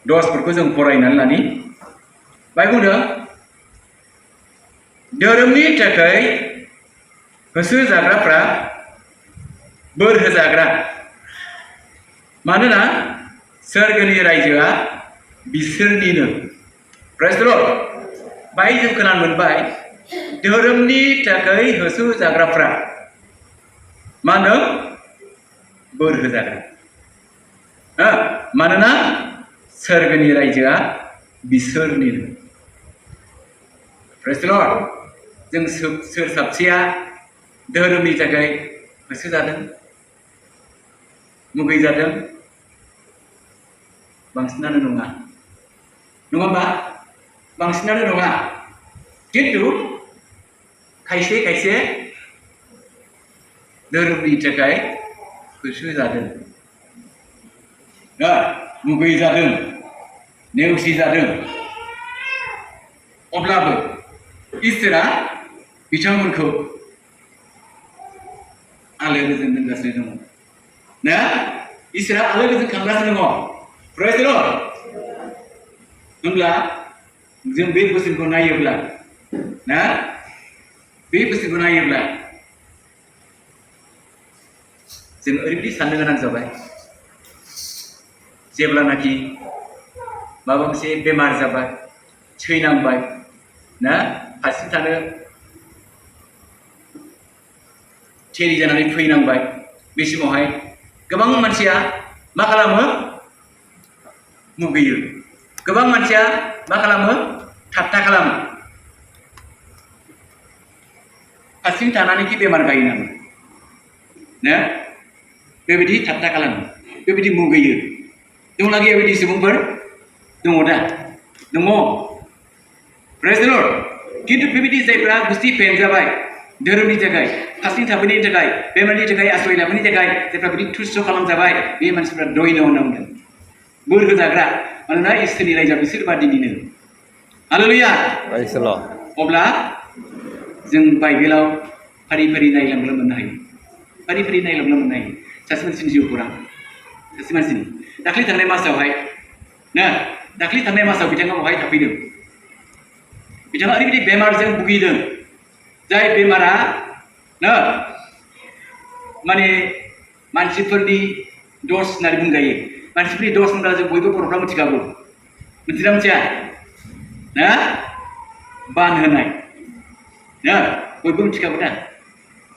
दसफोरखौ जों फरायनानै लानि बाय बुंदों धोरोमनि थाखाय होसो जाग्राफ्रा बोर होजाग्रा मानोना सोरगोनि रायजोआ बिसोरनिनो प्रेज द लर्ड बाय जों खोनानो मोनबाय धोरोमनि थाखाय होसो जाग्राफ्रा मा होनदों बोर होजाग्रा मानोना सोरगोनि रायजोआ बिसोरनिनो प्रेज द लर्ड जों सोर साबसेया धोरोमनि थाखाय होसो जादों मुगै जादों बांसिनानो नङा होमबा बांसिनानो नङा किन्तु खायसे खायसे धोरोमनि थाखाय होसो जादों मुगै जादों नेवसि जादों अब्लाबो इसोरा बिथांमोनखौ आलो गोजोन दोनगासिनो दङ ना इसोरा आलो गोजोन खालामगासिनो दङ प्रेज द लर्ड होनब्ला जों बे बोसोनखौ नायोब्ला ना बे बोसोनखौ नायोब्ला जों ओरैबायदि साननो गोनां जाबाय जेब्लानाखि माबा मोनसे बेमार जाबाय थैनांबाय ना फारसे थानो थियारि जानानै फैनांबाय बे समावहाय गोबां मानसिया मा खालामो मुगैयो गोबां मानसिया मा खालामो ठाट्टा खालामो फारसेथिं थानानैखि बेमार गायो नामा ना बेबायदि ठाट्टा खालामो बेबायदि मुगैयो दंना गैया बेबायदि सुबुंफोर दङ दा दङ प्रेज द लर्ड किन्तु बेबायदि जायफ्रा गुस्थि फेन जाबाय धोरोमनि थाखाय फारसेथिं थाबैनायनि थाखाय बेमारनि थाखाय आश्रय लाबोनायनि थाखाय जायफ्रा बिदि तुच्छ खालामजाबाय बे मानसिफ्रा दयन' होनना बुंदों बोर होजाग्रा मानोना इसोरनि रायजोआ बिसोर बादिनिनो हालेलुया अब्ला जों बाइबेलाव फारि फारि नायलांब्ला मोननो हायो फारि फारि नायलांब्ला मोननो हायो सासे मानसिनि जिउ खौरां सासे मानसिनि दाख्लै थांनाय मासावहाय ना दाख्लै थांनाय मासाव बिथाङा बहाय थाफैदों बिथाङा ओरैबायदि बेमारजों भुगिदों जाय बेमारा ना माने मानसिफोरनि दस होननानै बुंजायो मानसिफोरनि दस होनब्ला जों बयबो बर'फ्रा मिथिखागौ मिथिना मिथिया ना बान होनाय ना बयबो मिथिखागौ दा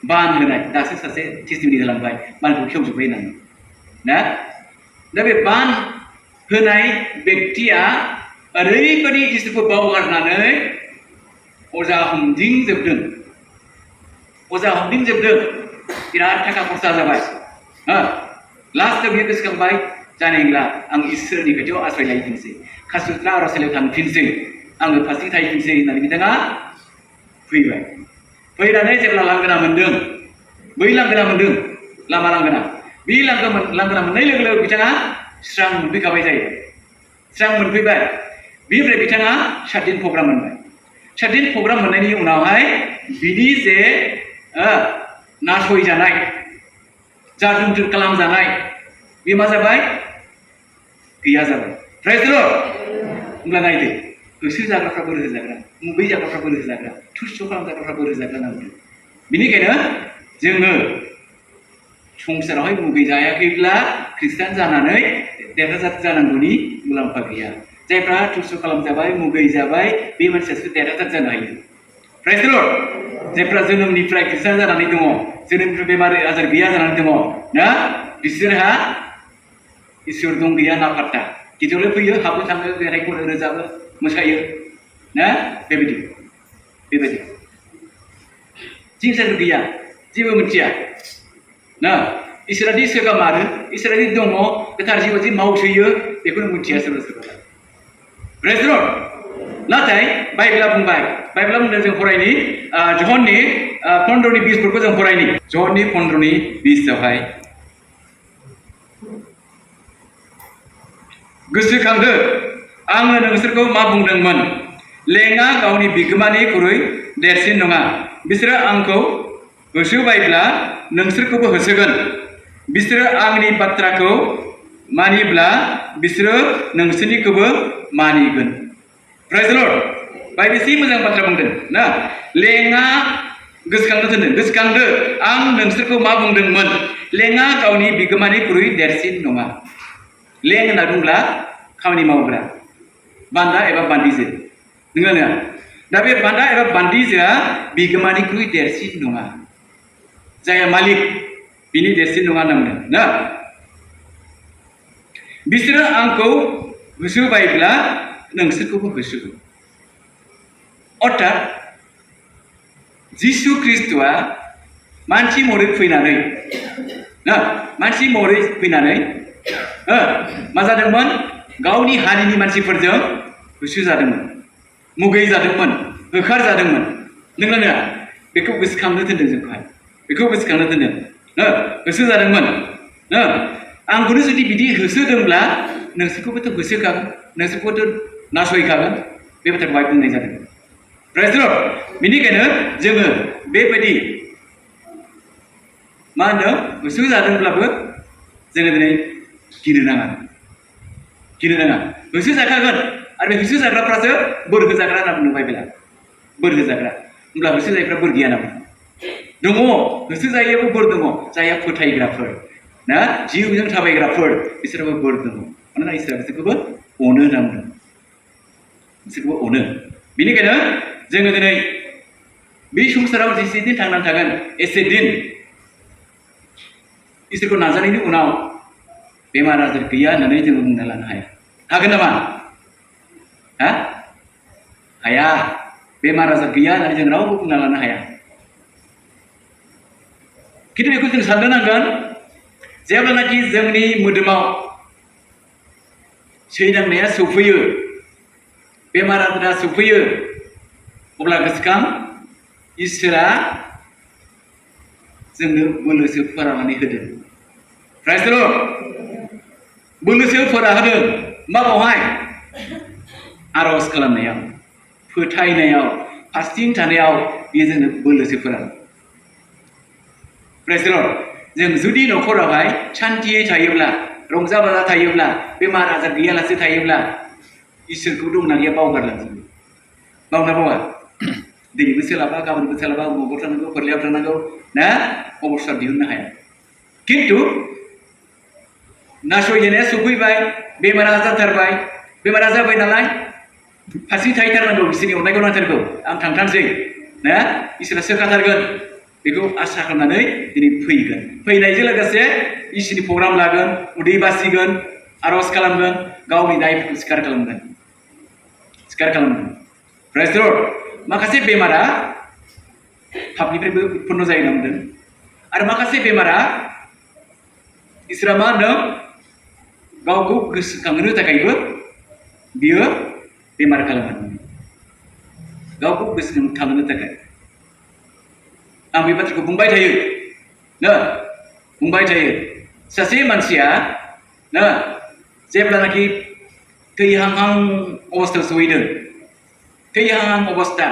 बान होनाय दासो सासे टेस्टिमनि होलांबाय बानखौ खेवजोब्बाय होननानै ना दा बे बान होनाय बेक्तिया ओरैबायदि इसोरखौ बावगारनानै अजा हमदिंजोबदों बिराद थाखा खरसा जाबाय लास्टआव बियो गोसोखांबाय जानाय नंला आं इसोरनि खाथियाव आश्रय लायफिनसै खासुत्रा आर'जसालियाव थांफिनसै आङो फारसेथिं थाहैफिनसै होननानै बिथाङा फैबाय फैनानै जेब्ला लांगोना मोनदों बै लांगोना मोनदों लामा लांगोना बे लांगोना मोननाय लोगो लोगो बिथाङा स्रां मोनफैखाबाय जायो स्रां मोनफैबाय बेनिफ्राय बिथाङा 7 दिन प्रग्राम मोनबाय 7 दिन प्रग्राम मोननायनि उनावहाय बिनि जे नासयजानाय जादुं खालामजानाय बे मा जाबाय गैया जाबाय प्रेज द लर्ड होनब्ला नायदो होसो जाग्राफ्रा बोर होजाग्रा मुगै जाग्राफ्रा बोर होजाग्रा तुच्छ खालामजाग्राफ्रा बोर होजाग्रा नांगौ बेनिखायनो जोङो संसारावहाय मुगै जायाखैब्ला खृष्टान जानानै देरहासार जानांगौनि मुलाम्फा गैया जायफ्रा तुच्छ खालामजाबाय मुगै जाबाय बे मानसियासो देरहासार जानो हायो प्रेज द लर्ड जायफ्रा जोनोमनिफ्राय खृष्टान जानानै दङ जोनोमनिफ्राय बेमार आजार गैया जानानै दङ ना बिसोरहा इसोर दं गैया ना फात्ता गिदिरावलाय फैयो हाबो थाङो मेथाइ खनो रोजाबो मोसायो ना बेबायदि जिंसार गैया जेबो मिथिया ना इसोरादि सोरबा मारो इसोरादि दङ गोथार जिउआव जि मावसोयो बेखौनो मिथिया सोरबा प्रेज द लर्ड नाथाय बाइबेला बुंदों जों फरायनि जहननि 15नि 20 जों फरायनि जहननि 15नि 20आवहाय गोसोखांदो आङो नोंसोरखौ मा बुंदोंमोन लेङा गावनि बिगोमानिख्रुइ देरसिन नङा बिसोरो आंखौ होसोबायब्ला नोंसोरखौबो होसोगोन बिसोरो आंनि बाथ्राखौ मानिब्ला बिसोरो नोंसोरनिखौबो मानिगोन। Praise the Lord. बाय बेसे मोजां बाथ्रा बुंदों ना लेङा गोसोखांनो दोनो गोसोखांदो आं नोंसोरखौ मा बुंदोंमोन लेङा गावनि बिगोमानिख्रुइ देरसिन नङा। लें होनना बुंब्ला खामानि मावग्रा बान्दा एबा बान्दिजो नङा नङा दा बे बान्दा एबा बान्दिजोआ बिगोमानिख्रुइ देरसिन नङा जायहा मालिक बिनि देरसिन नङा होनना बुंदों ना बिसोरो आंखौ होसोबायब्ला नोंसोरखौबो होसोगोन। अर्थात जिसु ख्रिस्ट'आ मानसि महरै फैनानै ना मानसि महरै फैनानै मा जादोंमोन गावनि हारिनि मानसिफोरजों होसोजादोंमोन मुगैजादोंमोन होखारजादोंमोन नंगौना नङा बेखौ गोसोखांनो थिनदों जोंखौहाय बेखौ गोसोखांनो थिनदों होसोजादोंमन आंखौनो जुदि बिदि होसोदोंब्ला नोंसोरखौबोथ' होसोखागोन नोंसोरखौबोथ' नासयखागोन बे बाथ्राखौ बाहाय बुंनाय जादों। Praise the Lord. बेनिखायनो जोङो बेबायदि मा होनदों होसोजादोंब्लाबो जोङो दिनै गिनो नाङा होसोजाखागोन आरो बे होसोजाग्राफ्रासो बोर होजाग्रा होनना बुंदों बाइबेला बोर होजाग्रा होमब्ला होसोजायफ्रा बोर गैया नामा दङ होसोजायोबो बोर दङ जायहा फोथायग्राफोर ना जिउजों थाबायग्राफोर बिसोरबो बोर दङ मानोना इसोरा बिसोरखौबो अनो होनना बुंदों बिसोरखौबो अनो। बेनिखायनो जोङो दिनै बे संसाराव जेसे दिन थांनानै थागोन एसे दिन इसोरखौ नाजानायनि उनाव बेमार आजार गैया होननानै जोङो बुंना लानो हाया हागोन नामा हाया बेमार आजार गैया होननानै जों रावबो बुंना लानो हाया खिन्थु बेखौ जों साननो नांगोन जेब्लानाखि जोंनि मोदोमाव सैदांनाया सौफैयो बेमार आजारा सौफैयो अब्ला गोसोखां इसोरा जोंनो बोलोसो फोराननानै होदों। Praise the Lord. बोलोसो फोरा होदों माबावहाय आर'ज खालामनायाव फोथायनायाव फास्टिं थानायाव बेयो जोंनो बोलोसो फोरान। Praise the Lord. जों जुदि न'खरावहाय सान्थियै थायोब्ला रंजा बाजा थायोब्ला बेमार आजार गैयालासे थायोब्ला इसोरखौ दंना गैया बावगारलांजोबो बावना बावा दिनैबो सोलाबा गाबोनबो सोलाबा बबाव थांनांगौ फोरलायाव थांनांगौ ना अबस्था दिहुननो हाया खिन्थु नासयजानाया सफैबाय बेमारा जाथारबाय बेमारा जाबाय नालाय फारसे थाहैथारनांगौ बिसोरनि अननायखौ नांथारगौ आं थांथारसै ना इसोरा सोखाथारगोन बेखौ आसा खालामनानै दिनै फैगोन फैनायजों लोगोसे इसोरनि प्रग्राम लागोन उदै बासिगोन आर'ज खालामगोन गावनि दायफोरखौ स्वीकार खालामगोन Praise the Lord. माखासे बेमारा पापनिफ्रायबो उत्पन्न जायो होनना बुंदों आरो माखासे बेमारा इसोरा मा होनदों गावखौ गोसोखांहोनो थाखायबो बियो बेमार खालामो गावखौ गोसोखांहोनो थाखाय आं बे बाथ्राखौ बुंबाय थायो सासे मानसिया जेब्लानाखि थैहांहां अबस्थायाव सहैदों थैहांहां अबस्था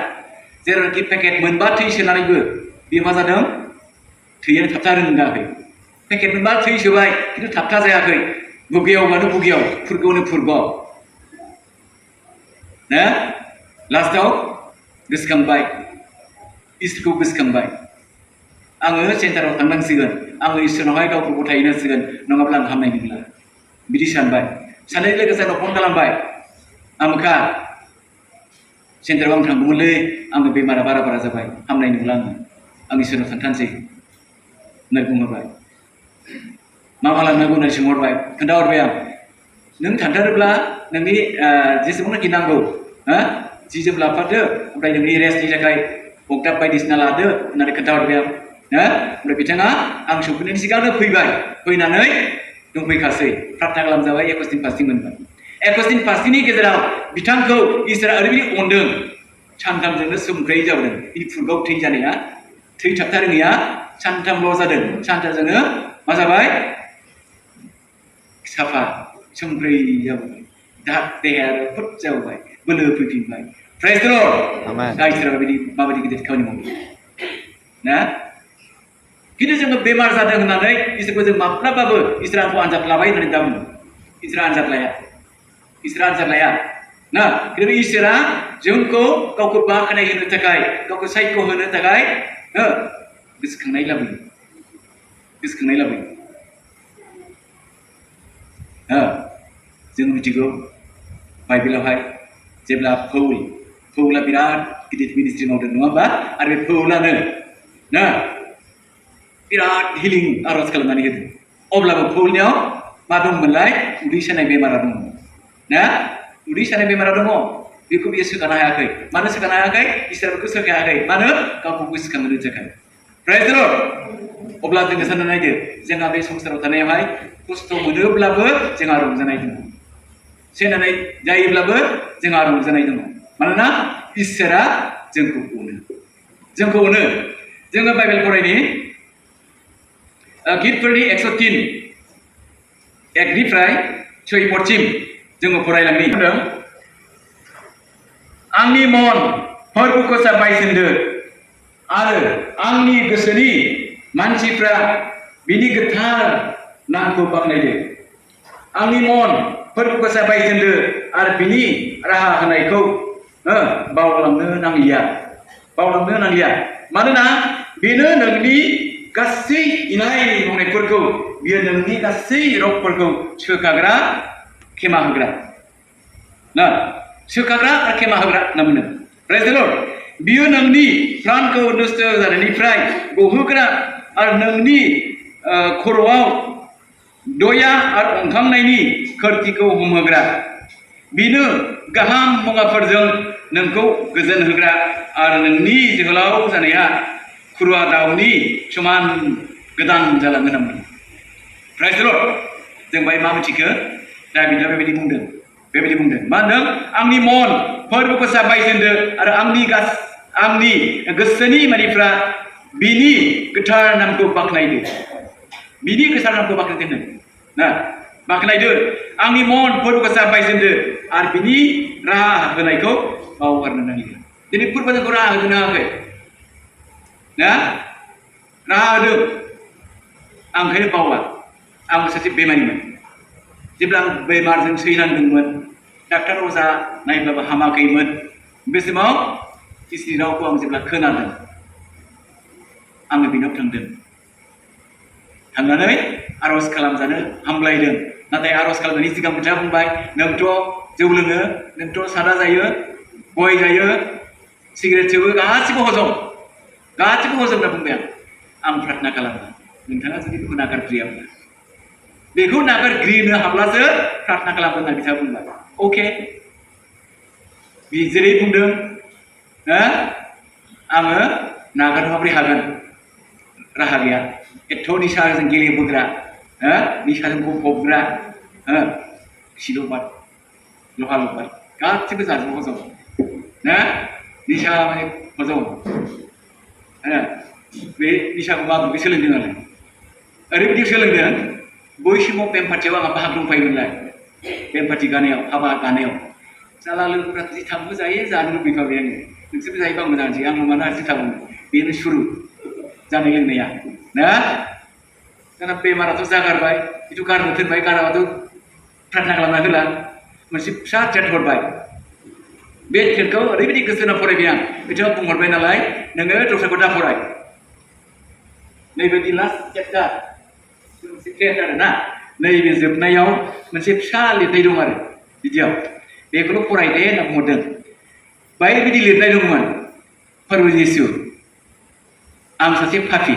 जेरावनाखि पेकेट मोनबा थै सोनानैबो बेयो मा जादों थैयानो थाबथा रोङाखै पेकेट मोनबा थै सोबाय खिन्थु थाबथा जायाखै बुगियावबानो बुगियाव फुरगौनो फुरगौ ना लास्टआव गोसोखांबाय इसोरखौ गोसोखांबाय आङो सेन्टाराव थांनांसिगोन आङो इसोरनावहाय गावखौ गथायहैनांसिगोन नङाब्ला आं हामनाय नंला बिदि सानबाय साननाय लोगोसे आंनाव फन खालामबाय आमोखा सेन्टाराव आं थांगौमोनलै आङो बेमारा बारा जाबाय हामनाय नंला आं इसोरनाव थांथारसै होननानै बुंहरबाय मा लांनांगौ होननानै सोंहरबाय खोन्थाहरबाय आं नों थांथारोब्ला नोंनि जेसेबांनाखि नांगौ जि जोम लाफादो ओमफ्राय नोंनि रेस्टनि थाखाय बगदाब बायदिसिना लादो होननानै खोन्थाहरबाय आं ओमफ्राय बिथाङा आं सफैनायनि सिगांनो फैबाय फैनानै दंफैखासै प्रार्थना खालामजाबाय 21 दिन फास्टिं मोनबाय 21 दिन फास्टिंनि गेजेराव बिथांखौ इसोरा ओरैबायदि अनदों सानथामजोंनो सोमख्रै जाबोदों बि फुरगाव थै जानाया थै थाबथा रोङैया सानथामल' जादों सानथामजोंनो मा जाबाय साफा सोमख्रै जाबोबाय देहाया राफोद जाबोबाय बोलो फैफिनबाय Praise the Lord. दा इसोरा माबायदि गिदिर खामानि मावो ना खिन्थु जोङो बेमार जादों होननानै इसोरखौ जों माब्लाबाबो इसोरा आंखौ आनजाद लाबाय होननानै दा बुङो इसोरा आनजाद लाया इसोरा आनजाद लाया ना खिन्थु इसोरा जोंखौ गावखौ बाखनाय होनो थाखाय गावखौ सायख' होनो थाखाय गोसोखांनाय लाबोयो गोसोखांनाय लाबोयो जों मिथिगौ बाइबेलावहाय जेब्ला पौला बिराद गिदिर मिनिस्ट्रि मावदों नङा होमबा आरो बे पौलानो ना बिराद हिलिं आरज खालामनानै होदों अब्लाबो पौलनियाव मा दंमोनलाय उदै सानाय बेमारा दङ ना उदै सानाय बेमारा दङ बेखौ बियो सोखानो हायाखै मानो सोखानो हायाखै इसोरखौ सोखानो हायाखै मानो गावखौ गोसोखांहोनो थाखाय प्राइज द लर्ड अब्ला जोङो सानना नायदो जोंहा बे संसाराव थानायावहाय खस्थ' मोनोब्लाबो जोंहा रंजानाय दङ सेनानै जायोब्लाबो जोंहा रंजानाय दङ मानोना इसोरा जोंखौ अनो जोङो बाइबेल फरायनि गितफोरनि 103 एकनिफ्राय 6 जोङो फरायलांनि होनदों आंनि मन फोरबोखौ बायसोमदो आरो आंनि गोसोनि मानसिफ्रा बिनि गोथार नामखौ बाख्नायदो आंनि मन फोरबोखौ बायसोमदो आरो बिनि राहा होनायखौ बावलांनो नांलिया मानोना बेनो नोंनि गासै इनाय मावनायफोरखौ बियो नोंनि गासै रगफोरखौ सोखाग्रा खेमा होग्रा ना सोखाग्रा आरो खेमा होग्रा होनना बुंदों प्राइज द लर्ड बियो नोंनि प्राणखौ नस्थ' जानायनिफ्राय गहोग्रा आरो नोंनि खर'आव दया आरो अनखांनायनि खोरखिखौ हमहोग्रा बिनो गाहाम मुवाफोरजों नोंखौ गोजोन होग्रा आरो नोंनि जोहोलाव जानाया खुरुवा दाउनि समान गोदान जालांनो नांगोन प्राइज द लर्ड जों बाय मा मिथिखो दाबिदा बेबायदि बुंदों मा होनदों आंनि मन फोरबोखौ बायसोमदो आरो आंनि गोसोनि मानसिफ्रा बिनि गोथार नामखौ बाख्नायदो ना बाख्नायदो आंनि मन फोरबोखौ बायसोमदो आरो बिनि राहा होनायखौ बावगारनो नागिरो दिनै फोरबो जोंखौ राहा होनो हायाखै ना राहा होदों आं ओंखायनो बावा आंबो सासे बेमारिमोन जेब्ला आं बेमारजों सैनांदोंमोन डाक्टार अजा नायब्लाबो हामाखैमोन बे समाव इसोरनि रावखौ आं जेब्ला खोनादों आङो बिनाव थांनानै आरज खालामजानो हामलायदों नाथाय आरज खालामनायनि सिगां बिथाङा बुंबाय नोंथ' जौ लोङो नोंथ' सादा जायो गय जायो सिगारेट सोबो गासिबो हजम होनना बुंबाय आं प्रार्थना खालामो नोंथाङा जुदि बेखौ नागारग्रियाब्ला बेखौ नागारग्रिनो हाब्लासो प्रार्थना खालामगोन होनना बिथाङा बुंबाय अके जेरै बुंदों आङो नागारनो माबोरै हागोन राहा गैया एथ' निसाजों गेलेबोग्रा निसाजों गफबग्रा सिल'बाद लहा लबाद गासिबो जाजोबो हजम ना निसा माने हजम बे निसाखौ माबोरै सोलोंदों आरो ओरैबायदि सोलोंदों बै समाव बेमपाथियाव आंहा बाहाग दंफायोमोनलाय बेमपाथि गानायाव हाबा गानायाव जाला लोगोफ्रा जि थांबो जायो जानो लुबैखाबाय आङो नोंसोरबो जायोबा मोजां जानोसै आंल' मानो हारसिं थागौमोन बेनो सुरु जानाय लोंनाया ना दाना बेमाराथ' जागारबाय बेथ' गारनो थिनबाय गाराबाथ' प्रार्थना खालामना होला मोनसे फिसा थ्रेट हरबाय बे थ्रेटखौ ओरैबायदि गोसो होना फरायबाय आं बिथाङा बुंहरबाय नालाय नोङो दस्राखौ दा फराय नैबेदि लास्ट चेप्टार मोनसे थ्रेट आरो ना नैबे जोबनायाव मोनसे फिसा लिरनाय दं आरो बिदियाव बेखौल' फरायदे होनना बुंहरदों बायदि लिरनाय दंमोन फोरबो जिसु आं सासे पापि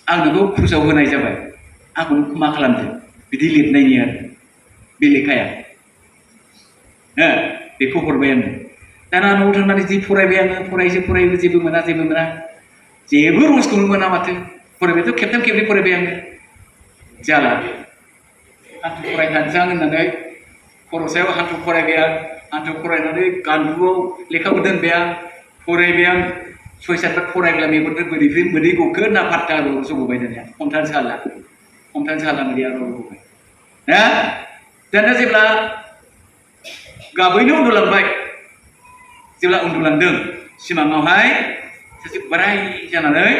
आं नोंखौ क्रुसाव होनाय जाबाय आंखौ नों मा खालामदों बिदि लिरनायनि आरो बे लेखाया बेखौ हरबाय आङो दाना न'आव थांनानै जि फरायबाय आङो फरायो जेबो मोना जेबो रसखौनो मोना माथो फरायबायथ' खेबथाम खेबनै फरायबाय आङो जाला हान्थु फरायखानोसै आं होननानै खर'सायाव हान्थु फरायबाय आं हान्थु फरायनानै गान्दुआव लेखाखौ दोनबाय आं फरायबाय आं 6-7 बार फरायब्ला मेगनजों मोदै गखो ना फात्ता रस गबाय दानिया हमथानो हाला मोदैया रस गबाय दाना जेब्ला गाबैनो उन्दुलांदों सिमाङावहाय सासे बोराय जानानै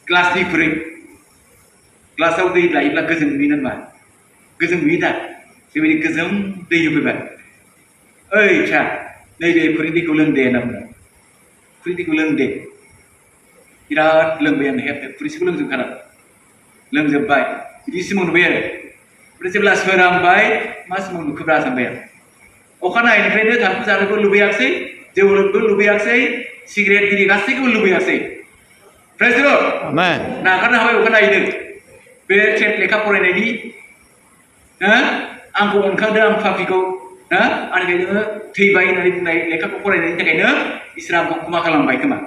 ग्लासनि खुरै ग्लासाव दै लायोब्ला गोजोन नुयो होनबा गोजों नुयो दा बेबायदि गोजों दै होफैबाय ओइ फिसा नैबे खुरै दैखौ लों दे होनना बुंबाय खुरै दैखौ लों दे बिराद लोंबाय आं हेब खुरैसेखौ लोंजोबखाना लोंजोबबाय बिदि सिमां नुबाय आरो ओमफ्राय जेब्ला सोरांबाय मा सिमां नुखोब्रा सानबाय आं अखानायैनिफ्रायनो थांखु जानोबो लुबैयाखिसै जौ लोंनोबो लुबैयाखिसै सिगारेट बिरि गासैखौबो लुबैयाखिसै प्रेज द लर्ड Amen. नागारनो हाबाय अखानायैनो बे टेट लेखा फरायनायनि आंखौ अनखांदों आं पापिखौ आंनिखायनो थैबाय होननानै बुंनाय लेखाखौ फरायनायनि थाखायनो इसोरा आंखौ क्षमा खालामबाय खोमा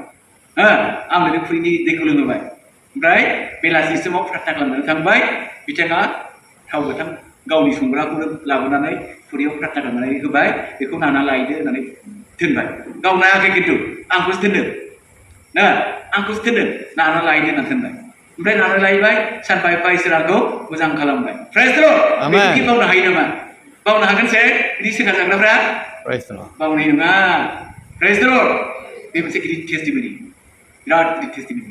आं बे खुरैनि दैखौ लोंहोबाय ओमफ्राय बेलासि समाव प्रार्थना खालामनो थांबाय बिथाङा थाव गोथां गावनि संग्राखौनो लाबोनानै खुरैयाव प्रार्थना खालामनानै होबाय बेखौ नाना लायदो होननानै दोनबाय गाव नायाखै खिन्थु आंखौसो दोनदों आंखौसो दोनदों नाना लायदो होननानै दोनबाय ओमफ्राय नाना लायबाय सानफा एफा इसोरा आंखौ मोजां खालामबाय प्रेज द लर्ड बेखौ बावनो हायो नामा बावनो हागोन से बिदि सोखा जाग्राफ्रा Praise the Lord. बावनाय नङा प्रेज द लर्ड बे मोनसे गिदिर टेस्टिमनि बिराद गिदिर टेस्टिमनि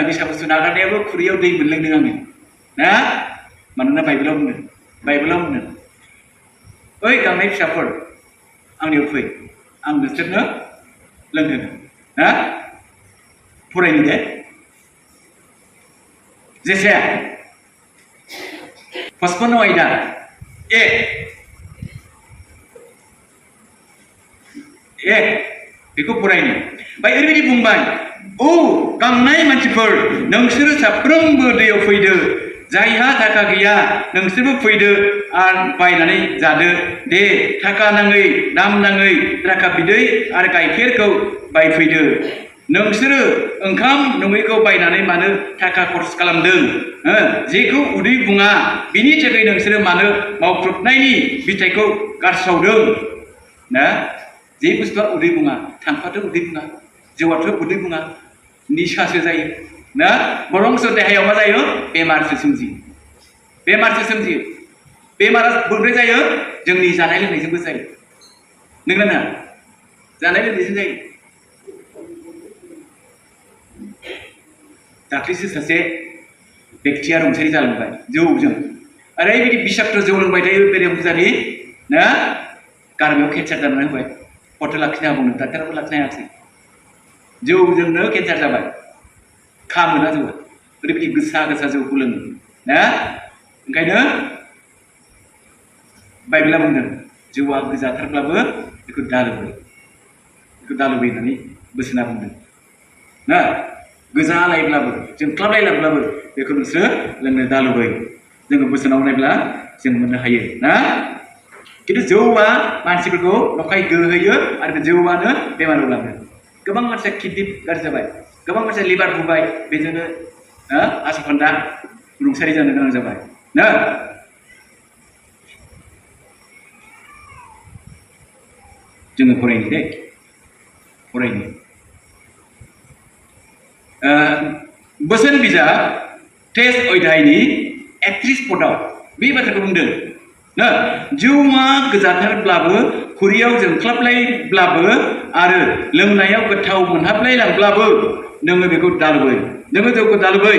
निसा बुस्थु नागारनायाबो खुरैयाव दै मोनलोंदों आङो ना मानोना बाइबेलाव बुंदों ओइ गांनाय फिसाफोर आंनियाव फै आं नोंसोरनो लोंहोगोन ना फरायनो दे जेसे पचपन्न आयदा ए बेखौ फरायनो ओमफ्राय ओरैबायदि बुंबाय गांनाय मानसिफोर नोंसोरो साफ्रोमबो दैयाव फैदो जायहा थाखा गैया नोंसोरबो फैदो आरो बायनानै जादो दे थाखा नाङै दाम नाङै थाखा बिदै आरो गाइखेरखौ बायफैदो नोंसोरो ओंखाम नङैखौ बायनानै मानो थाखा खरस खालामदों जेखौ उदै बुङा बिनि थाखाय नोंसोरो मानो मावख्रुबनायनि बिथाइखौ गारसावदों ना जे बुस्थुआ उदै बुङा थांफाथ' उदै बुङा जौआथ' उदै बुङा निसासो जायो ना बरंस देहायाव मा जायो बेमारसो सोमजियो बेमारा बोरै जायो जोंनि जानाय लोंनायजोंबो जायो नोंगोना जानाय लोंनायजों जायो दाख्लैसो सासे बेक्तिया रुंसारि जालांबाय जौजों ओरैबायदि बिसाक्त जौ लोंबाय थायो बेरे फुजारि ना गारमायाव केन्सार जानानै होबाय हटेल लाखिनो हागौनो डाक्टाराबो लाखिनो हायाखिसै जौजोंनो केन्सार जाबाय खामोना जौआ ओरैबायदि गोसा जौखौ लोङो ना ओंखायनो बाइबेला बुंदों जौआ गोजाथारब्लाबो बेखौ दालोबै होननानै बोसोना बुंदों ना गोजालायब्लाबो जोंख्लाबलायब्लाबो बेखौ नोंसोरो लोंनो दालुबै जोङो बोसोनाव नायब्ला जों मोननो हायो ना खिन्थु जौआ मानसिफोरखौ नखाय गोहोयो आरो जौआनो बेमाराव लाङो गोबां मानसिया किडनि गाज्रि जाबाय गोबां मानसिया लिभार बुबाय बेजोंनो आसखान्दा रुंसारि जानो गोनां जाबाय ना जोङो फरायनो दे फरायनो बोसोन बिजाब टेस्ट अध्यायनि 31 पदआव बे बाथ्राखौ बुंदों ना जौआ गोजाथारब्लाबो खुरैयाव जोंख्लाबलायब्लाबो आरो लोंनायाव गोथाव मोनहाबलायलांब्लाबो नोङो बेखौ दालुबै नोङो जौखौ दालुबै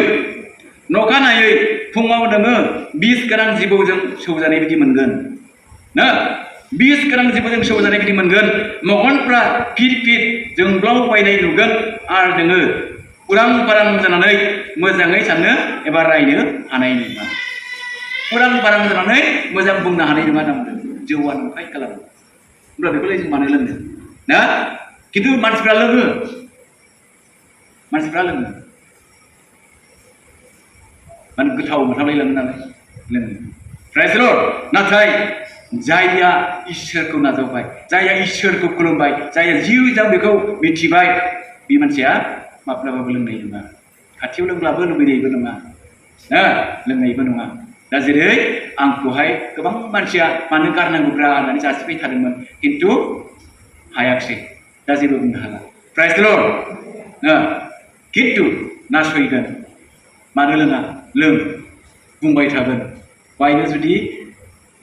नखानायै फुङाव नोङो बिस गोनां जिबौजों सौजानाय बायदि मोनगोन ना बिस गोनां जिबौजों सौजानाय बायदि मोनगोन मेगनफ्रा फिट जोंब्लाव बायनाय नुगोन आरो नोङो उरां फारां जानानै मोजाङै साननो एबा रायनो हानाय नङा उरां फारां जानानै मोजां बुंनो हानाय नङा होनना बुंदों जौआ नंखाय खालामो होमब्ला बेखौलाय जों मानो लोंनो ना खिन्थु मानसिफ्रा लोङो माने गोथाव मोनहाबलायलाङो नालाय लोङो प्रेज द लर्ड नाथाय जायहा इसोरखौ नाजावबाय जायहा इसोरखौ खुलुमबाय जायहा जिउजों बेखौ मिथिबाय बे मानसिया माब्लाबाबो लोंनाय नङा खाथियाव लोंब्लाबो लुबैनायबो नङा लोंनायबो नङा दा जेरै आंखौहाय गोबां मानसिया मानो गारनांगौब्रा होननानै जासिबाय थादोंमोन खिन्थु हायाखिसै दा जेबो बुंनो हाला प्रेज द लर्ड खिन्थु नासयगोन मानो लोङा लों बुंबाय थागोन बायनो जुदि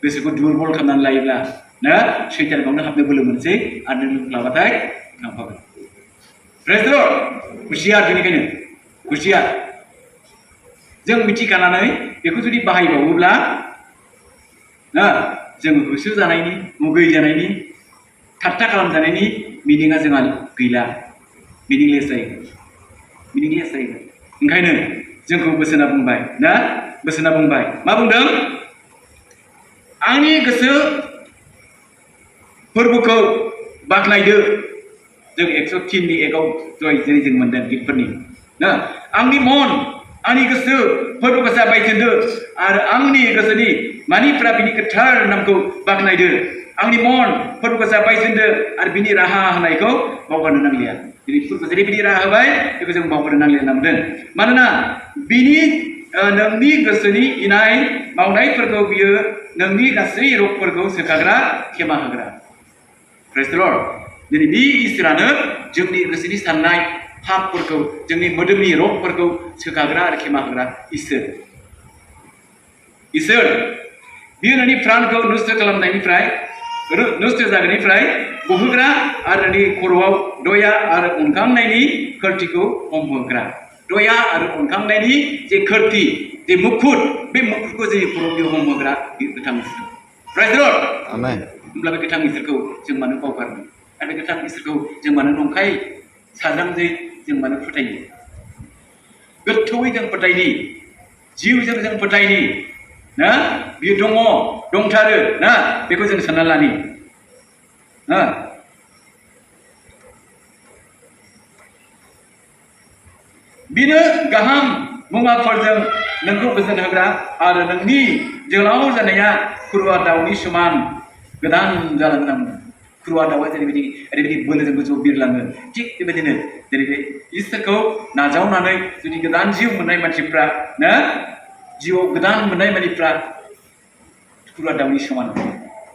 गोसोखौ दुरबल खालामनानै लायोब्ला ना सैतान गावनो हाबनो बोलो मोनसै आरो नों लोंफ्लाबाथाय थांफागोन प्रेज द लर्ड हुसियार बेनिखायनो हुसियार जों मिथिखानानै बेखौ जुदि बाहायबावोब्ला जों होसो जानायनि मुगै जानायनि ठाट्टा खालामजानायनि मिनिङा जोंहा गैला मिनिंलेस जायो ओंखायनो जोंखौ बोसोना बुंबाय बोसोना बुंबाय मा बुंदों आंनि गोसो फोरबोखौ बाख्नायदो जों 103 एकाव जय जेरै जों मोनदों गितफोरनि आंनि मन आंनि गोसो फोरबोखौ जाबायथोंदो आरो आंनि गोसोनि मानिफ्रा बिनि गोथार नामखौ बाख्नायदो आंनि मन फोरबोखौ जाबायथोंदो आरो बिनि राहा होनायखौ बावगारनो नांलिया दिनै फोरबो जेरैबायदि राहा होबाय बेखौ जों बावगारनो नांलिया होनना बुंदों मानोना बिनि नोंनि गोसोनि इनाय मावनायफोरखौ बियो नोंनि गासै रगफोरखौ सोखाग्रा खेमा होग्रा प्रेज द लर्ड दिनै बे इसोरानो जोंनि गोसोनि साननाय पापफोरखौ जोंनि मोदोमनि रगफोरखौ सोखाग्रा आरो खेमा होग्रा इसोर बियो नोंनि प्राणखौ नस्थ' खालामनायनिफ्राय नस्थ' जागोननिफ्राय गहोग्रा आरो नोंनि खर'आव दया आरो अनखांनायनि खोरथिखौ हमहोग्रा दया आरो अनखांनायनि जे खोरथि जे मुकुट बे मुकुटखौ जोंनि खर'आव बियो हमहोग्रा बे गोथां इसोर प्रेज द लर्ड आमेन होमब्ला बे गोथां इसोरखौ जों मानो बावगारनो आरो बे गोथां इसोरखौ जों मानो नंखाय साज्रांजों जों मानो फोथायो गोथौयै जों फोथायनि जिउजों जों फोथायनि बियो दंथारो बेखौ जों सानना लानि बिनो गाहाम मुवाफोरजों नोंखौ गोजोन होग्रा आरो नोंनि जोलाव जानाया खुरुवा दाउनि समान गोदान जालांनांगौ खुरुवा दाउआ ओरैबायदि बोलोजों गोजौआव बिरलाङो थिग बेबायदिनो जेरै बे इसोरखौ नाजावनानै जुदि गोदान जिउ मोननाय मानसिफ्रा जिउआव गोदान मोननाय मानसिफ्रा खुरुवा दाउनि समान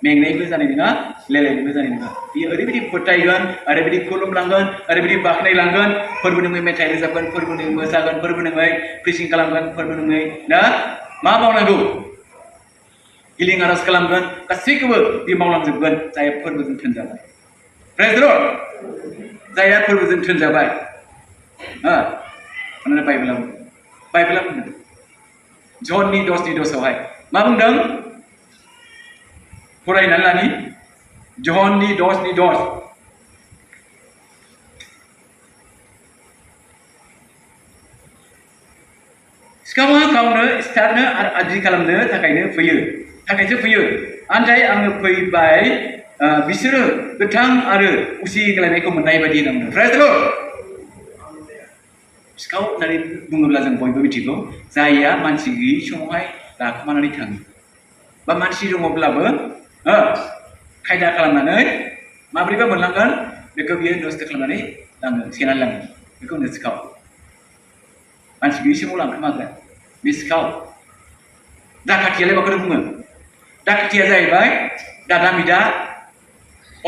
मेंनायबो जानाय नङा लेलायनायबो जानाय नङा बियो ओरैबायदि फोथायगोन ओरैबायदि खुलुमलांगोन ओरैबायदि बाख्नायलांगोन फोरबो नङै मेथाइ रोजाबगोन फोरबो नङै मोसागोन फोरबो नङै प्रिसिं खालामगोन फोरबो नङै मा मावनांगौ हिलिं आरज खालामगोन गासैखौबो बे मावलांजोबगोन जाय फोरबोजों थोनजाबाय प्रेज द लर्ड जायहा फोरबोजों थोनजाबाय मानोना बाइबेला बुंदों ज'ननि 10:10 मा बुंदों फरायनानै लानि ज'ननि 10:10 सिखावा गावनो सिथारनो आरो आद्रि खालामनो थाखायसो फैयो आन्जाय आङो फैबाय बिसोरो गोथां आरो उसिग्लायनायखौ मोननाय बायदि होनना बुंदों प्रेज द लर्ड सिखाव होननानै बुङोब्ला जों बयबो मिथिगौ जायया मानसि गैयै समावहाय लाखोमानानै थाङो बा मानसि दङब्लाबो खायदा खालामनानै माब्रैबा मोनलांगोन बेखौ बियो नस्थ' खालामनानै लाङो सेनानै लाङो बेखौ होनो सिखाव मानसि गैयै समाव लांखोमाग्रा बे सिखाव दाखाथियालाय माखौनो बुङो दाखाथिया जाहैबाय दादा बिदा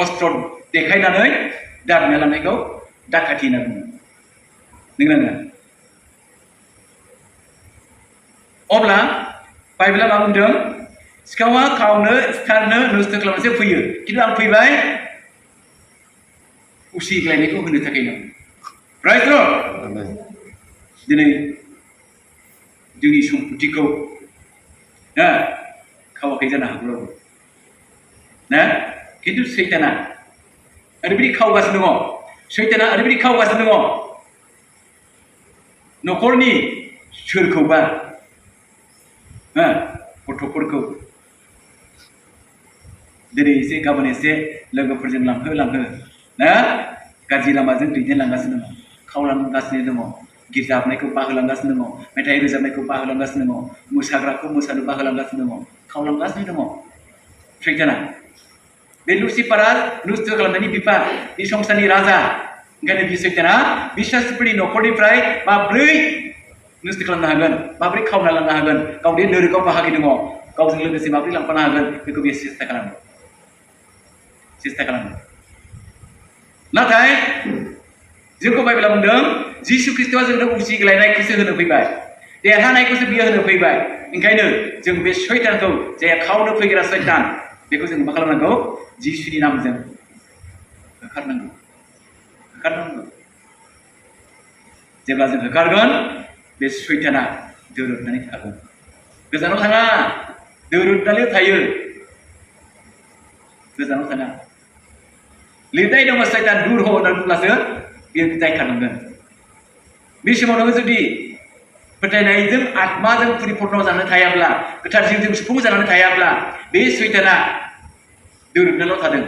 अस्त्र देखायनानै दाबिना लानायखौ दाखाथि होनना बुङो नोंगोना अब्ला बाइबेला मा बुंदों सिखावा खावनो सिथारनो नस्थ' खालामनोसो फैयो खिन्थु आं फैबाय उसिग्लायनायखौ होनो थाखाय नङा प्रेज द लर्ड दिनै जोंनि सम्पथिखौ खावाखै जानो हागौ खिन्थु सैताना ओरैबायदि खावगासिनो दङ सैताना ओरैबायदि खावगासिनो दङ न'खरनि सोरखौबा गथ'फोरखौ दिनै एसे गाबोन एसे लोगोफोरजों लांहो गाज्रि लामाजों दैदेनलांगासिनो दङ खावलांगासिनो दङ गिर्जा हाबनायखौ बाहोलांगासिनो दङ मेथाइ रोजाबनायखौ बाहोलांगासिनो दङ मोसाग्राखौ मोसानो बाहोलांगासिनो दङ खावलांगासिनो दङ सैताना बे लुसिफारा नस्थ' खालामनायनि बिफा बे संसारनि राजा ओंखायनो बे सैताना बिश्वासिफोरनि न'खरनिफ्राय माब्रै नस्थ' खालामनो हागोन माब्रै खावना लांनो हागोन गावनि नोरोगाव बाहागो दङ गावजों लोगोसे माब्रै लांफानो हागोन बेखौ बे सेस्था खालामो नाथाय जोंखौ बाइबेला बुंदों जिसु ख्रिस्ट'आ जोंनो उसिग्लायनायखौसो होनो फैबाय देरहानायखौसो बियो होनो फैबाय ओंखायनो जों बे सैतानखौ जाय खावनो फैग्रा सैतान बेखौ जों मा खालामनांगौ जिसुनि नामजों होखारनांगौ जेब्ला जों होखारगोन बे सैताना दोरोदनानै थागोन गोजानाव थाङा दोरोदनानै थायो गोजानाव थाङा लिरनाय दङ सैतान दूर हो होननानै बुंब्लासो बियो दाय खालामगोन बे समाव नोङो जुदि फोथायनायजों आत्माजों परिपुर्ण जानानै थायाब्ला गोथार जिउजों सुफुं जानानै थायाब्ला बे सैताना दोरोदनाल' थादों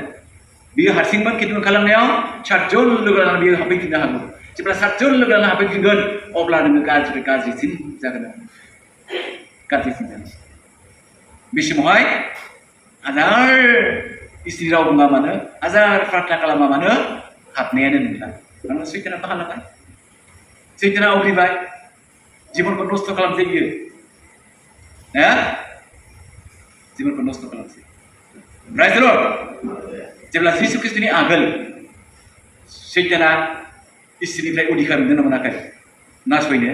बियो हारसिंमोन खिन्थु ओंखारलांनायाव सातजन लोगो लानानै बियो हाबफैफिननो हागौ जेब्ला सातजन लोगो लानानै हाबफैफिनगोन अब्ला नोङो गाज्रिसिन जागोन गाज्रिसिन जागोन बे समावहाय हाजार इसोरनि राव बुङा मानो हाजार प्रार्थना खालामा मानो हाबनायानो नंला मानोना सैताना मा खालामबाय सैताना आवग्रिबाय जीबनखौ नस्थ' खालामसै बियो जीबनखौ नस्थ' खालामसै प्राइज द लर्ड जेब्ला जिसु ख्रिस्टनि आगोल सैताना इसोरनिफ्राय अधिकार मोनदों मोनाखै नासयनो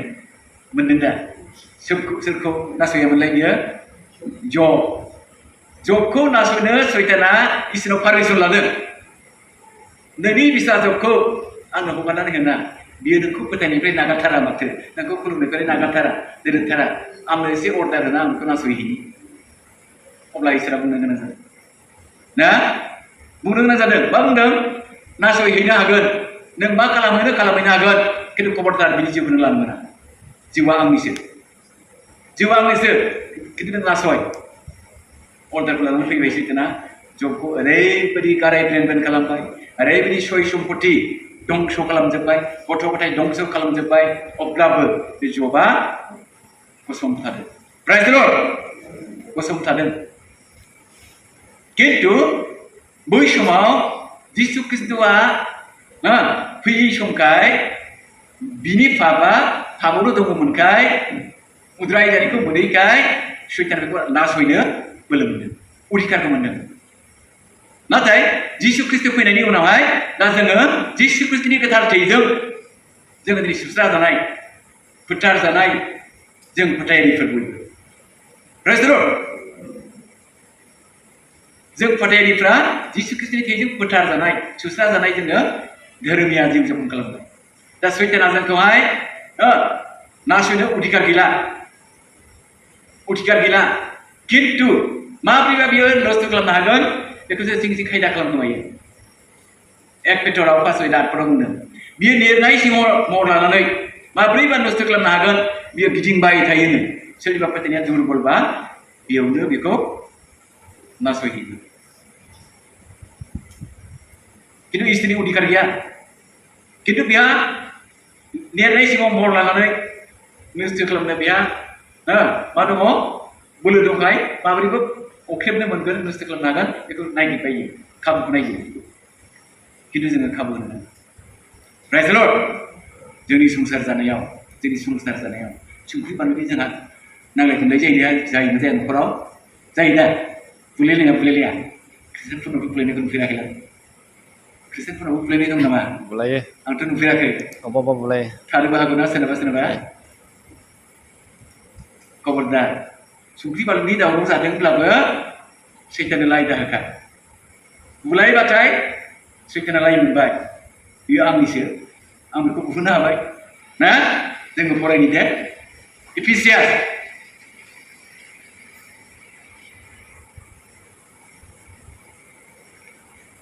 मोनदों दा सोरखौ नासयामोनलाय बियो जबखौ नासयनो सैताना इसोरनाव पारमिसन लादों नोंनि फिसा जबखौ आंनो हगारनानै होना बियो नोंखौ फोथायनायनिफ्राय नागारथारा माथो नोंखौ खुलुमनायनिफ्राय नागारथारा दोरोदथारा आंनो एसे अर्डार होना आं बेखौ नासयहैनि अब्ला इसोरा बुंनो गोनां जादों ना बुंनो गोनां जादों मा बुंदों नासयहैनो हागोन नों मा खालामहैनो हागोन खिन्थु खबरदार बिनि जिउखौ नों लानो मोना जिउआ आंनिसो खिन्थु नों नासय अर्डारखौ लानानै फैबाय सैताना जबखौ ओरैबायदि गाराय ब्लेन खालामबाय ओरैबायदि सय सम्पति दंस खालामजोब्बाय गथ' गथाय दंस खालामजोब्बाय अब्लाबो बे जबा गसंथादों प्राइज द लर्ड गसंथादों खिन्थु बै समाव जिसु ख्रिस्टआ फैयै समखाय बिनि पापावनो दङमोनखाय उद्राय जानायखौ मोनैखाय सैतानखौ नासयनो बोलो मोनदों अधिकारखौ मोनदों नाथाय जिसु ख्रिस्ट फैनायनि उनावहाय दा जोङो जिसु ख्रिस्टनि गोथार थैजों जोङो दिनै सुस्रा जानाय फोथार जानाय जों फोथायारिफोर बयबो प्राइज द लर्ड जों फोथायारिफ्रा जिसु ख्रिस्टनि थैजों फोथार जानाय सुस्रा जानाय जोङो धोरोमिया जिउ जापन खालामबाय दा सैताना जोंखौहाय नासयनो अधिकार गैला खिन्थु माब्रैबा बियो नस्थ' खालामनो हागोन बेखौसो जों खायदा खालामनो हायो 1 पेट्रआव 5:8 बुंदों बियो लिरनाय महर लानानै माब्रैबा नस्थ' खालामनो हागोन बियो गिदिंबाय थायोनो सोरनिबा फोथायनाया दुरबलबा बेयावनो बेखौ नासयहैयो खिन्थु इसोरनि अधिकार गैया खिन्थु बिहा लिरनाय सिङाव महर लानानै नस्थ' खालामनो बिहा मा दङ बोलो दंखाय माबोरैबो अख्रेबनो मोनगोन नस्थ' खालामनो हागोन बेखौ नागिरबायो खाबुखौ नागिरो खिन्थु जोङो खाबु होनो प्राइज द लर्ड जोंनि संसार जानायाव संख्रि बानलुनि जोंहा नांलाय खमलाय जायोना जाया न'खराव जायोना बुलायलाया खृष्टानफोरनावबो बुलायनायखौ नुफेराखै खृष्टानफोरनावबो बुलायनाय दं नामा बुलायो आंथ' नुफेराखै अबावबा बुलायो थानोबो हागौना सोरनाबा खबरदार संख्रि बानलुनि दावराव जादोंब्लाबो सैताननो लाय दाहोखा बुलायबाथाय सैताना लाय मोनबाय बियो आंनिसो आं बेखौ बुहोनो हाबाय ना जोङो फरायनि दे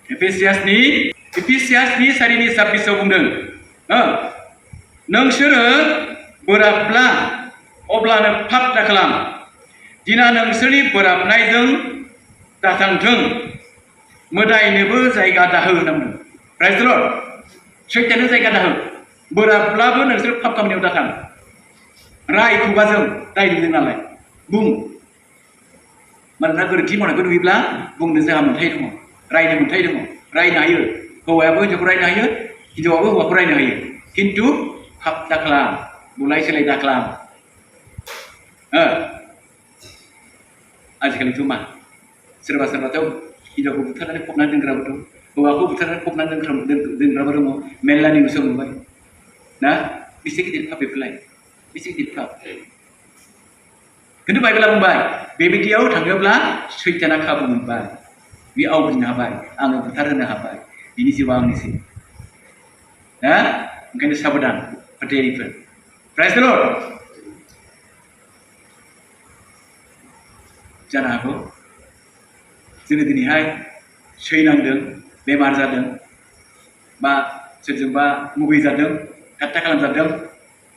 एफेसियासनि 4:26 बुंदों नोंसोरो बोराबब्ला अब्लानो फाप दाखालाम दिना नोंसोरनि बोराबनायजों दाथांथों मोदायनोबो जायगा दाहो होनना बुंदों प्राइज द लर्ड सैताननो जायगा दाहो बोराबब्लाबो नोंसोर फाप खामानियाव दाथां राय खुगाजों दाय नुदों नालाय बुं मानोना गोरोन्थि मावनायखौ नुयोब्ला बुंनो जोंहा मोन्थाय दङ रायनो मोन्थाय दङ रायनो हायो हौवायाबो हिन्जावखौ रायनो हायो हिन्जावाबो हौवाखौ रायनो हायो खिन्थु फाप दाखालाम बुलाय सोलाय दाखालाम आजिखालिथ' मा सोरबाथ' हिन्जावखौ बुथारनानै फबनानै दोनग्राबो दं हौवाखौ बुथारनानै फबनानै दोनग्राबो दङ मेरला निउसाव नुबाय ना बेसे गिदिर फाप बेफोरलाय बेसे गिदिर फाप खिन्थु बाइबेला बुंबाय बेबायदियाव थाङोब्ला सैताना खाबु मोनबाय बे आवग्रिनो हाबाय आङो बुथारहोनो हाबाय बिनि जिउआ आंनिसै ओंखायनो साबधान फोथायारिफोर प्राइज द लर्ड जानो हागौ जोङो दिनैहाय सैनांदों बेमार जादों बा सोरजोंबा मुगैजादों ठाट्टा खालामजादों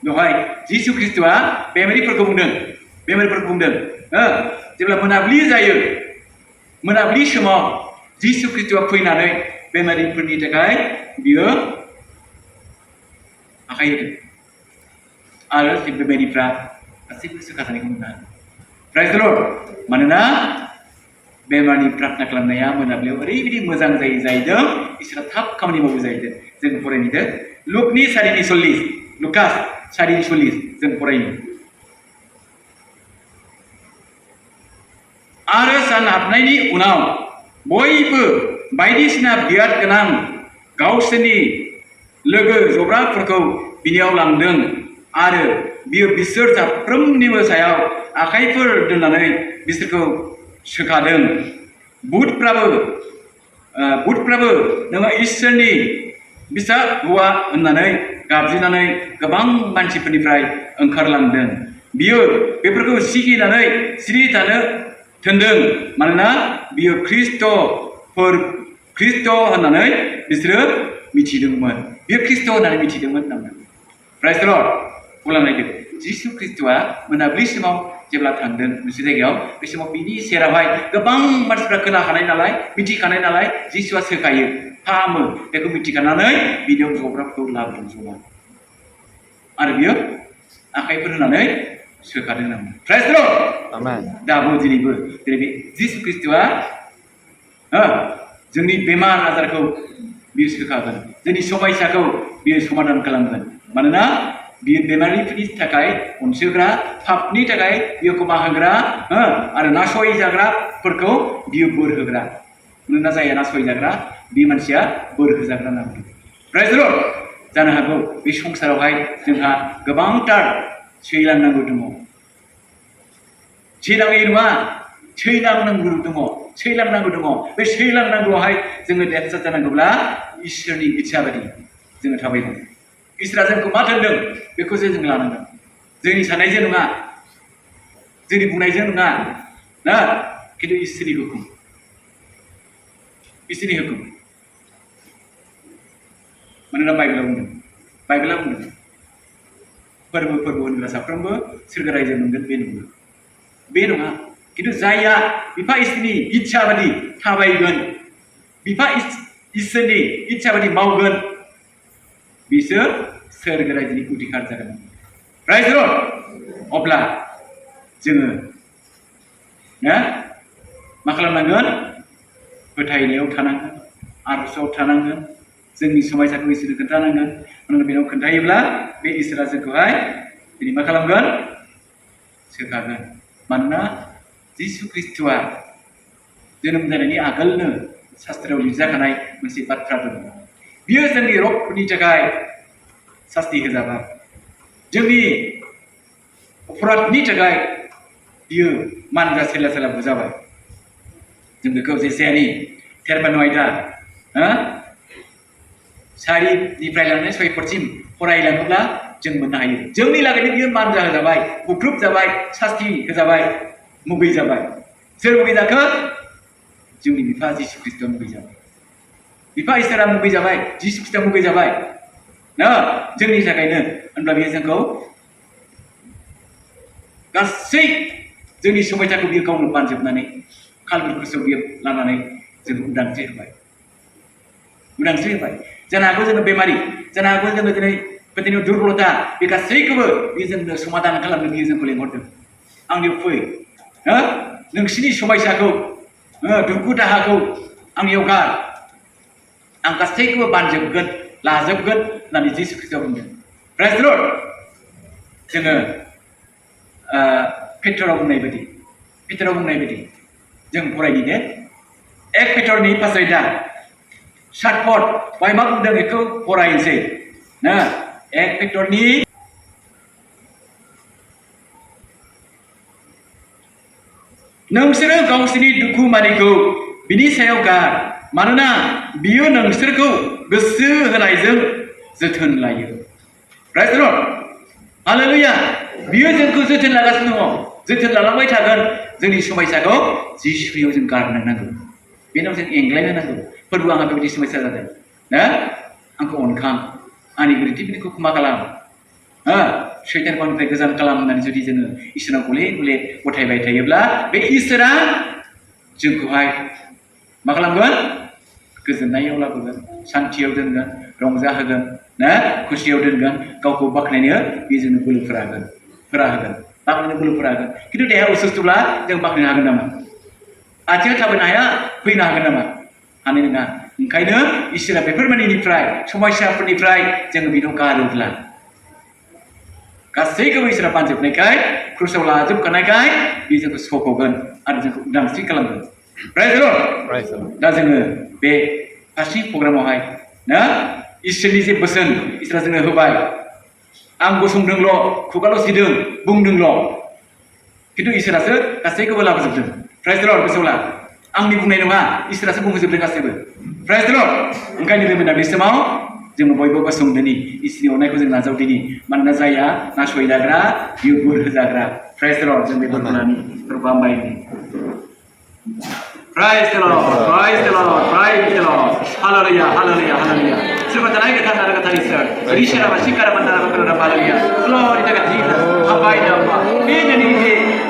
बेवहाय जिसु ख्रिस्ट'आ बेमारिफोरखौ बुंदों जेब्ला मोनाबिलि जायो मोनाबिलि समाव जिसु ख्रिस्ट'आ फैनानै बेमारिफोरनि थाखाय बियो आखाइ होदों आरो बेमारिफ्रा गासैबो सोखाजानायखौ मोननो हादों प्राइज द लर्ड मानोना बेमारनि प्रार्थना खालामनाया मोनाबिलियाव ओरैबायदि मोजां जाहैदों इसोरा थाब खामानि मावो जाहैदों जों फरायनोदों लुकनि 4:40 लुकास 4:40 जों फरायनो आरो सान हाबनायनि उनाव बयबो बायदिसिना बियाद गोनां गावसोरनि लोगो जब्राफोरखौ बिनियाव लांदों आरो बियो बिसोर साफ्रोमनिबो सायाव आखाइफोर दोननानै बिसोरखौ सोखादों बुटफ्राबो नोङो इसोरनि बिसा हौवा होननानै गाबज्रिनानै गोबां मानसिफोरनिफ्राय ओंखारलांदों बियो बेफोरखौ सिगिनानै सिरि थानो थोनदों मानोना बियो ख्रिस्ट' होननानै बिसोरो मिथिदोंमोन बियो ख्रिस्ट' होननानै मिथिदोंमोन होननानै प्राइज द लर्ड अब्ला नायदो जिसु ख्रिस्ट'आ मोनाबिलि समाव जेब्ला थांदों मोनसे जायगायाव बे समाव बिनि सेरावहाय गोबां मानसिफ्रा खोनाखानाय नालाय मिथिखानाय नालाय जिसुआ सोखायो फाहामो बेखौ मिथिखानानै बिनियाव जब्राफोरखौ लाबोदों जमा आरो बियो आखाइफोर होनानै सोखादों नामा प्राइज द लर्ड आमेन दाबो दिनैबो जेरै बे जिसु ख्रिस्ट'आ जोंनि बेमार आजारखौ बियो सोखागोन जोंनि समयसाखौ बियो समाधान खालामगोन मानोना बियो बेमारिफोरनि थाखाय अनसोग्रा पापनि थाखाय बियो क्षमा होग्रा आरो नासयजाग्राफोरखौ बियो बोर होग्रा मानोना जायहा नासयजाग्रा बे मानसिया बोर होजाग्रा होनना बुंदों प्राइज द लर्ड जानो हागौ बे संसारावहाय जोंहा गोबांथार सैलांनांगौ दङ सैलाङै नङा सैलांनांगौ दङ बे सैलांनांगौआवहाय जोङो देरहासार जानांगौब्ला इसोरनि इच्ছা बायदि जोङो थाबायगोन इसोरा जोंखौ मा थिनदों बेखौसो जों लानांगोन जोंनि साननायजों नङा जोंनि बुंनायजों नङा ना खिन्थु इसोरनि हुकुम मानोना बाइबेलाव बुंदों फोरबो होनोब्ला साफ्रोमबो सोरगो रायजो मोनगोन बे नङा खिन्थु जायहा बिफा इसोरनि इच्ছা बायदि थाबायगोन बिफा इसोरनि इच्ছা बायदि मावगोन बिसोर सोरगो रायजोनि उदिखार जागोन प्राइज द लर्ड अब्ला जोङो मा खालामनांगोन फोथायनायाव थानांगोन आरजआव थानांगोन जोंनि समयसाखौ इसोरनो खोन्थानांगोन मानोना बेनाव खोन्थायोब्ला बे इसोरा जोंखौहाय दिनै मा खालामगोन सोखागोन मानोना जिसु ख्रिस्ट'आ जोनोम जानायनि आगोलनो शास्त्रआव लिरजाखानाय मोनसे बाथ्रा दङ बियो जोंनि रगफोरनि थाखाय सास्ति होजाबाय जोंनि अपराधनि थाखाय बियो मानजा सेला बुजाबाय जों बेखौ जेसायानि 13 आयदा 4निफ्राय लानानै 6 पदसिम फरायलाङोब्ला जों मोननो हायो जोंनि लागैनो बियो मानजा होजाबाय बुख्रुब जाबाय सास्ति होजाबाय मुगै जाबाय सोर मुगै जाखो जोंनि बिफा जिसु ख्रिस्ट'आ मुगै जाबाय बिफा इसोरा मुगै जाबाय जिसु ख्रिस्ट'आ मुगै जाबाय जोंनि थाखायनो होनब्ला बियो जोंखौ गासै जोंनि समयसाखौ बियो गावनो बानजोबनानै कालभारि क्रसआव बियो लानानै जोंखौ उदांस्रि होबाय जानो हागौ जोङो बेमारि जानो हागौ जोङो दिनै फोथायनायाव दुर्बलता बे गासैखौबो बियो जोंनो समाधान खालामनो बियो जोंखौ लेंहरदों आंनियाव फै नोंसिनि समयसाखौ दुखु दाहाखौ आंनियाव गार आं गासैखौबो बानजोबगोन लाजोबगोन होननानै जिसु ख्रिस्ट'आ बुंदों प्राइज द लर्ड जोङो पेट्र'राव बुंनाय बायदि जों फरायनि 1 पेट्र'नि 5 आयदा 7 पद बाय मा बुंदों बेखौ फरायनोसै 1 पेट्र'नि नोंसोरो गावसोरनि दुखु मानिखौ बिनि सायाव गार मानोना बियो नोंसोरखौ गोसो होनायजों जोथोन लायो प्राइज द लर्ड हालेलुया बियो जोंखौ जोथोन लागासिनो दङ जोथोन लालांबाय थागोन जोंनि समयसाखौ जिसुनियाव जों गारनो नांगौ बेनाव जों एंग्लायनो नांगौ फोरबो आंहा बेबायदि समयसा जादों ना आंखौ अनखां आंनि गोरोन्थिफोरखौ क्षमा खालाम सैतानखौ आंनिफ्राय गोजान खालाम होननानै जुदि जोङो इसोरनाव गले गले गथायबाय थायोब्ला बे इसोरा जोंखौहाय मा खालामगोन गोजोननायाव लाबोगोन सान्थियाव दोनगोन रंजाहोगोन ना खुसियाव दोनगोन गावखौ बाख्नायनो बे जोंनो बोलो फोरा होगोन बाख्नायनो बोलो फोरा होगोन खिन्थु देहाया असुस्थ'ब्ला जों बाख्नायनो हागोन नामा आथिङा थाबायनो हाया फैनो हागोन नामा हानाय नङा ओंखायनो इसोरा बेफोरबायदिनिफ्राय समयसाफोरनिफ्राय जोङो बेनाव गारोब्ला गासैखौबो इसोरा बानजोबनायखाय क्रुसाव लाजोबखानायखाय बे जोंखौ सख'गोन आरो जोंखौ उदांस्रि खालामगोन दा जोङो बे फार्स्टनि प्रग्रामावहाय ना इसोरनि जे बोसोन इसोरा जोंनो होबाय आं गसंदोंल' खुगाल' सिदों बुंदोंल' खिन्थु इसोरासो गासैखौबो लाबोजोबदों प्राइज लर्ड गोसोआव ला आंनि बुंनाय नङा इसोरासो बुंहोजोबदों गासैबो प्राइज लर्ड ओंखायनो बे मोनाबिलि समाव जोङो बयबो गसंदोनि इसोरनि अननायखौ जों नाजावदिनि मानोना जायहा नासयजाग्रा बियो बोर होजाग्रा प्राइज लर्ड जों बे बोरखौ लानि फोरबो हामबायनि Praise the Lord, praise the Lord, praise the Lord. Hallelujah, hallelujah, hallelujah. Sembah tanah kita tanah kata Israel. Isya masih kada bandar berkata hallelujah. Glory to God. Apa ini apa? Ini ni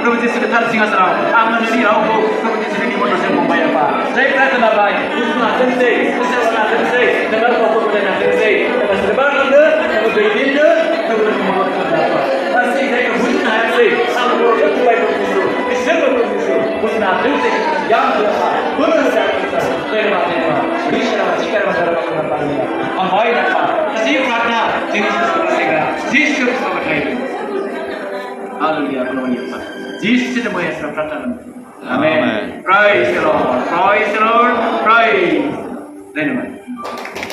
Tuhan Yesus kita singgasana. Aman ini aku Tuhan Yesus ini mau nasi membayar apa? Saya prasana baik. Usna tense, usna tense. Dengar apa pun dengar tense. Dengar sebar itu, dengar berdiri itu, dengar mau apa? Asih saya kebutuhan saya sih. Aku boleh mulai berusaha. Isya berusaha. Usna tense. Yang berapa? Berusaha. Terima. Isya masih kada bandar berkata hallelujah. Apa ini apa? Kasih prasana. Yesus berkata. Yesus berkata. Hallelujah, hallelujah. Jesus is the way of Amen. Amen. Praise the Lord. Praise the Lord. Praise. Amen.